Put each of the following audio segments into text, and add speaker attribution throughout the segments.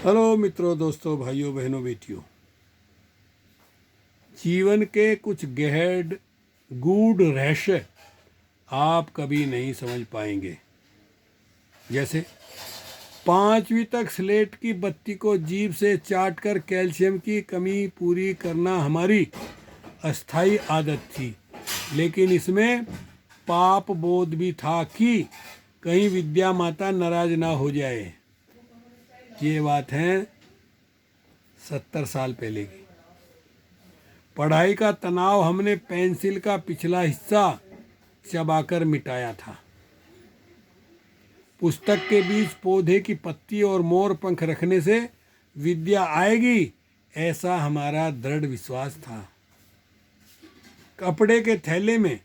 Speaker 1: Hello मित्रों, दोस्तों, भाइयों, बहनों, बेटियों। जीवन के कुछ गहन गूढ़ रहस्य आप कभी नहीं समझ पाएंगे। जैसे 5वीं तक स्लेट की बत्ती को जीभ से चाटकर कैल्शियम की कमी पूरी करना हमारी अस्थाई आदत थी, लेकिन इसमें पाप बोध भी था कि कहीं विद्या माता नाराज ना हो जाए। ये बात है 70 साल पहले की। पढ़ाई का तनाव हमने पेंसिल का पिछला हिस्सा चबाकर मिटाया था। पुस्तक के बीच पौधे की पत्ती और मोर पंख रखने से विद्या आएगी, ऐसा हमारा दृढ़ विश्वास था। कपड़े के थैले में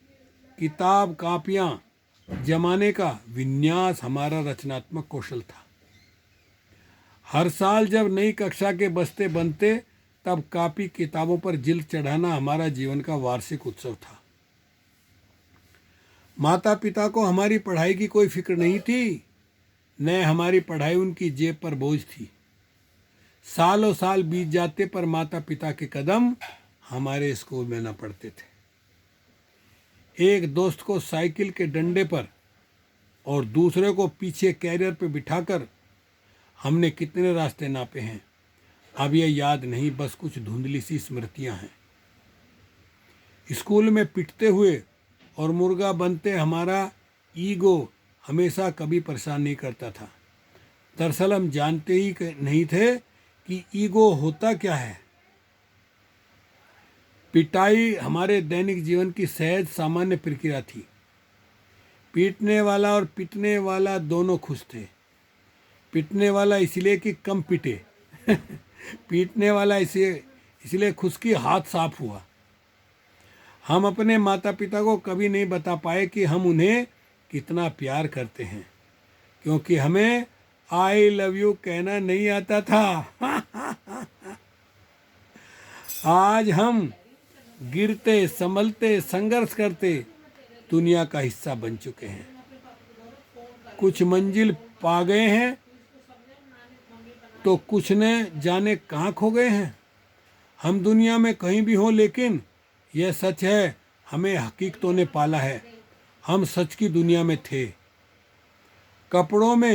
Speaker 1: किताब कापियां जमाने का विन्यास हमारा रचनात्मक कौशल था। हर साल जब नई कक्षा के बस्ते बनते, तब कापी किताबों पर जिल्द चढ़ाना हमारा जीवन का वार्षिक उत्सव था। माता पिता को हमारी पढ़ाई की कोई फिक्र नहीं थी, न हमारी पढ़ाई उनकी जेब पर बोझ थी। सालों साल बीत जाते पर माता पिता के कदम हमारे स्कूल में न पड़ते थे। एक दोस्त को साइकिल के डंडे पर और दूसरे को पीछे कैरियर पर बिठाकर हमने कितने रास्ते नापे हैं, अब यह याद नहीं, बस कुछ धुंधली सी स्मृतियां हैं। स्कूल में पिटते हुए और मुर्गा बनते हमारा ईगो हमेशा कभी परेशान नहीं करता था। दरअसल हम जानते ही नहीं थे कि ईगो होता क्या है। पिटाई हमारे दैनिक जीवन की सहज सामान्य प्रक्रिया थी। पीटने वाला और पिटने वाला दोनों खुश थे। पिटने वाला इसलिए कि कम पिटे पीटने वाला इसलिए खुश कि हाथ साफ हुआ। हम अपने माता पिता को कभी नहीं बता पाए कि हम उन्हें कितना प्यार करते हैं, क्योंकि हमें आई लव यू कहना नहीं आता था। आज हम गिरते संभलते संघर्ष करते दुनिया का हिस्सा बन चुके हैं। कुछ मंजिल पा गए हैं तो कुछ ने जाने कहाँ खो गए हैं। हम दुनिया में कहीं भी हों, लेकिन यह सच है, हमें हकीकतों ने पाला है। हम सच की दुनिया में थे। कपड़ों को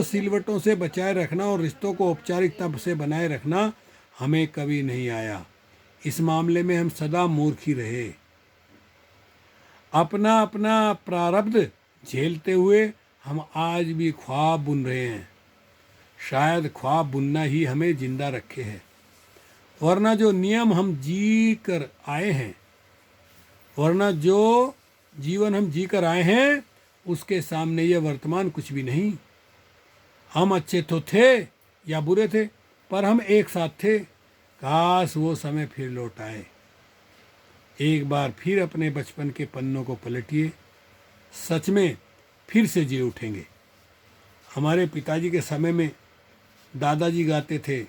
Speaker 1: सिलवटों से बचाए रखना और रिश्तों को औपचारिकता से बनाए रखना हमें कभी नहीं आया। इस मामले में हम सदा मूर्ख ही रहे। अपना अपना प्रारब्ध झेलते हुए हम आज भी ख्वाब बुन रहे हैं। शायद ख्वाब बुनना ही हमें जिंदा रखे है, वरना जो जीवन हम जी कर आए हैं उसके सामने यह वर्तमान कुछ भी नहीं। हम अच्छे तो थे या बुरे थे, पर हम एक साथ थे। काश वो समय फिर लौट आए। एक बार फिर अपने बचपन के पन्नों को पलटिए, सच में फिर से जी उठेंगे। हमारे पिताजी के समय में दादाजी गाते थे,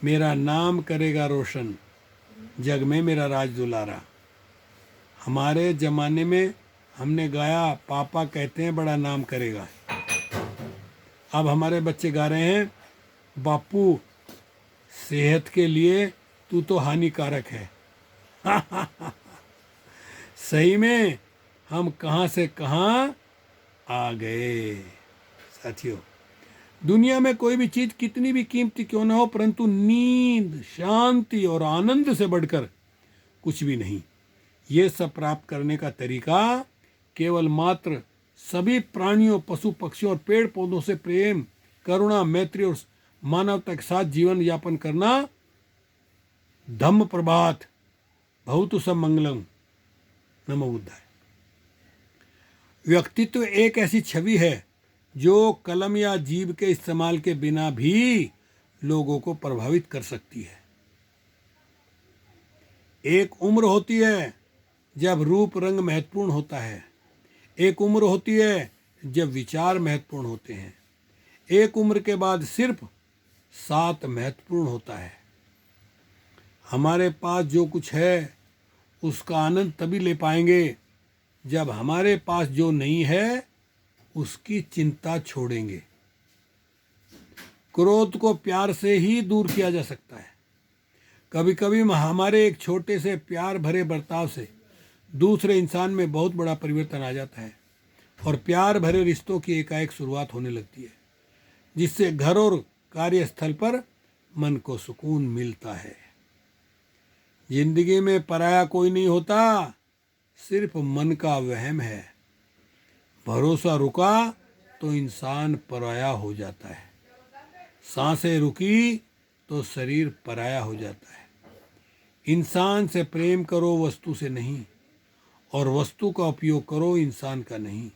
Speaker 1: मेरा नाम करेगा रोशन, जग में मेरा राज दुलारा। हमारे ज़माने में हमने गाया, पापा कहते हैं बड़ा नाम करेगा। अब हमारे बच्चे गा रहे हैं, बापू सेहत के लिए तू तो हानिकारक है। सही में हम कहाँ से कहाँ आ गए। साथियों, दुनिया में कोई भी चीज कितनी भी कीमती क्यों ना हो, परंतु नींद, शांति और आनंद से बढ़कर कुछ भी नहीं। ये सब प्राप्त करने का तरीका केवल मात्र सभी प्राणियों, पशु पक्षियों और पेड़ पौधों से प्रेम, करुणा, मैत्री और मानवता के साथ जीवन यापन करना। धम्म प्रभात, भवतु सब मंगलम, नमो बुद्धाय। व्यक्तित्व एक ऐसी छवि है जो कलम या जीभ के इस्तेमाल के बिना भी लोगों को प्रभावित कर सकती है। एक उम्र होती है जब रूप रंग महत्वपूर्ण होता है। एक उम्र होती है जब विचार महत्वपूर्ण होते हैं। एक उम्र के बाद सिर्फ सात महत्वपूर्ण होता है। हमारे पास जो कुछ है उसका आनंद तभी ले पाएंगे जब हमारे पास जो नहीं है उसकी चिंता छोड़ेंगे। क्रोध को प्यार से ही दूर किया जा सकता है। कभी कभी हमारे एक छोटे से प्यार भरे बर्ताव से दूसरे इंसान में बहुत बड़ा परिवर्तन आ जाता है और प्यार भरे रिश्तों की एकाएक शुरुआत होने लगती है, जिससे घर और कार्यस्थल पर मन को सुकून मिलता है। जिंदगी में पराया कोई नहीं होता, सिर्फ मन का वहम है। भरोसा रुका तो इंसान पराया हो जाता है, सांसें रुकी तो शरीर पराया हो जाता है। इंसान से प्रेम करो, वस्तु से नहीं, और वस्तु का उपयोग करो, इंसान का नहीं।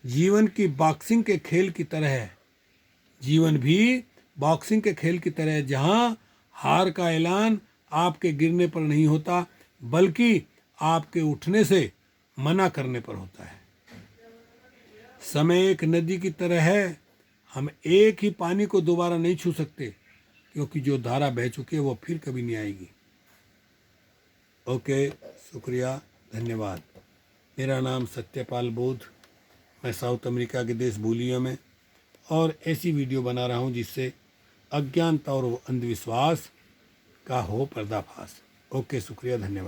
Speaker 1: जीवन की बॉक्सिंग के खेल की तरह है, जीवन भी बॉक्सिंग के खेल की तरह है, जहां हार का ऐलान आपके गिरने पर नहीं होता, बल्कि आपके उठने से मना करने पर होता है। समय एक नदी की तरह है, हम एक ही पानी को दोबारा नहीं छू सकते, क्योंकि जो धारा बह चुकी है वो फिर कभी नहीं आएगी। ओके, शुक्रिया, धन्यवाद। मेरा नाम सत्यपाल बोध, मैं साउथ अमेरिका के देश बोलिविया में और ऐसी वीडियो बना रहा हूँ जिससे अज्ञानता और अंधविश्वास का हो पर्दाफाश। ओके, शुक्रिया, धन्यवाद।